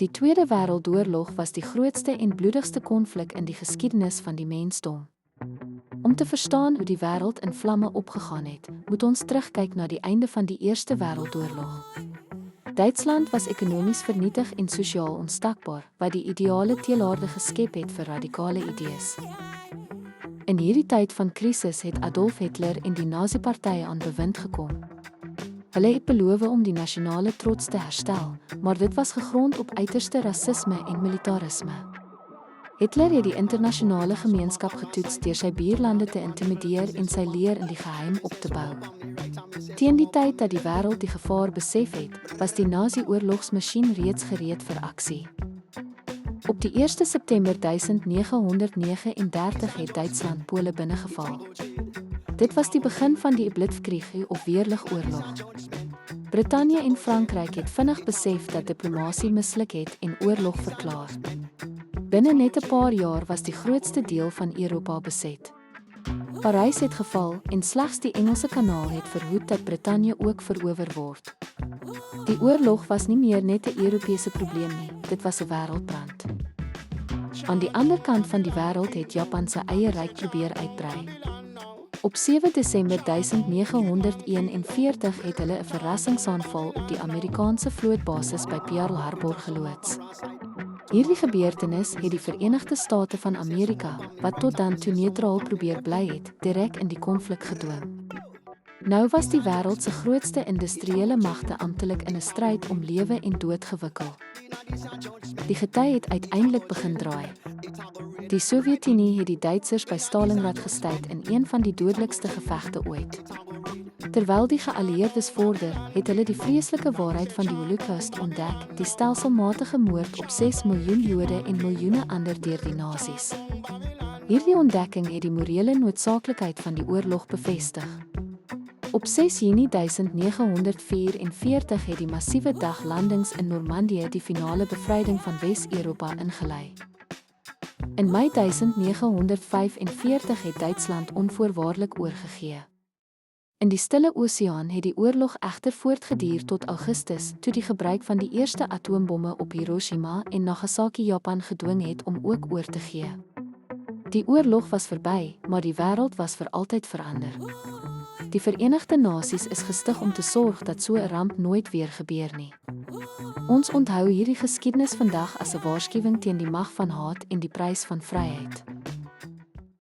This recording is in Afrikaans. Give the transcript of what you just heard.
Die Tweede Wêreldoorlog was die grootste en bloedigste konflik in die geskiedenis van die mensdom. Om te verstaan hoe die wêreld in vlamme opgegaan het, moet ons terugkyk na die einde van die Eerste Wêreldoorlog. Duitsland was ekonomies vernietig en sosiaal onstakbaar, wat die ideale teelaarde geskep het vir radikale idees. In hierdie tyd van krisis het Adolf Hitler en die Nazi-party aan bewind gekom. Hulle het beloof om die nasionale trots te herstel, maar dit was gegrond op uiterste rasisme en militarisme. Hitler het die internasionale gemeenskap getoets deur sy buurlande te intimideer en sy leer in die geheim op te bou. Teen die tyd dat die wêreld die gevaar besef het, was die Nazi-oorlogsmasjien reeds gereed vir aksie. Op die 1 September 1939 het Duitsland Pole binnengeval. Dit was die begin van die Blitzkrieg of weerligoorlog. Brittanje en Frankryk het vinnig besef dat diplomasie misluk het en oorlog verklaar. Binne net 'n paar jaar was die grootste deel van Europa beset. Parys het geval en slegs die Engelse Kanaal het verhoed dat Brittanje ook verower word. Die oorlog was nie meer net 'n Europese probleem nie, dit was 'n wêreldbrand. Aan die ander kant van die wêreld het Japan sy eie ryk probeer uitbrei. Op 7 Desember 1941 het hulle 'n verrassingsaanval op die Amerikaanse vlootbasis by Pearl Harbor geloods. Hierdie gebeurtenis het die Verenigde State van Amerika, wat tot dan toe neutraal probeer bly het, direk in die konflik gedwing. Nou was die wêreld se grootste industriële magte amptelik in 'n stryd om lewe en dood gewikkel. Die gety het uiteindelik begin draai. Die Sowjetunie het die Duitsers by Stalingrad gestuit in een van die dodelikste gevegte ooit. Terwyl die geallieerdes vorder, het hulle die vreeslike waarheid van die Holocaust ontdek, die stelselmatige moord op 6 miljoen Jode en miljoene ander deur die nasies. Hierdie ontdekking het die morele noodsaaklikheid van die oorlog bevestig. Op 6 Junie 1944 het die massiewe daglandings in Normandië die finale bevryding van Wes-Europa ingelei. In Mei 1945 het Duitsland onvoorwaardelik oorgegee. In die Stille Oseaan het die oorlog egter voortgeduur tot Augustus, toe die gebruik van die eerste atoombomme op Hiroshima en Nagasaki Japan gedwing het om ook oor te gee. Die oorlog was verby, maar die wêreld was vir altyd verander. Die Verenigde Nasies is gestig om te sorg dat so 'n ramp nooit weer gebeur nie. Ons onthou hierdie geskiedenis vandag as 'n waarskuwing teen die mag van haat en die prys van vryheid.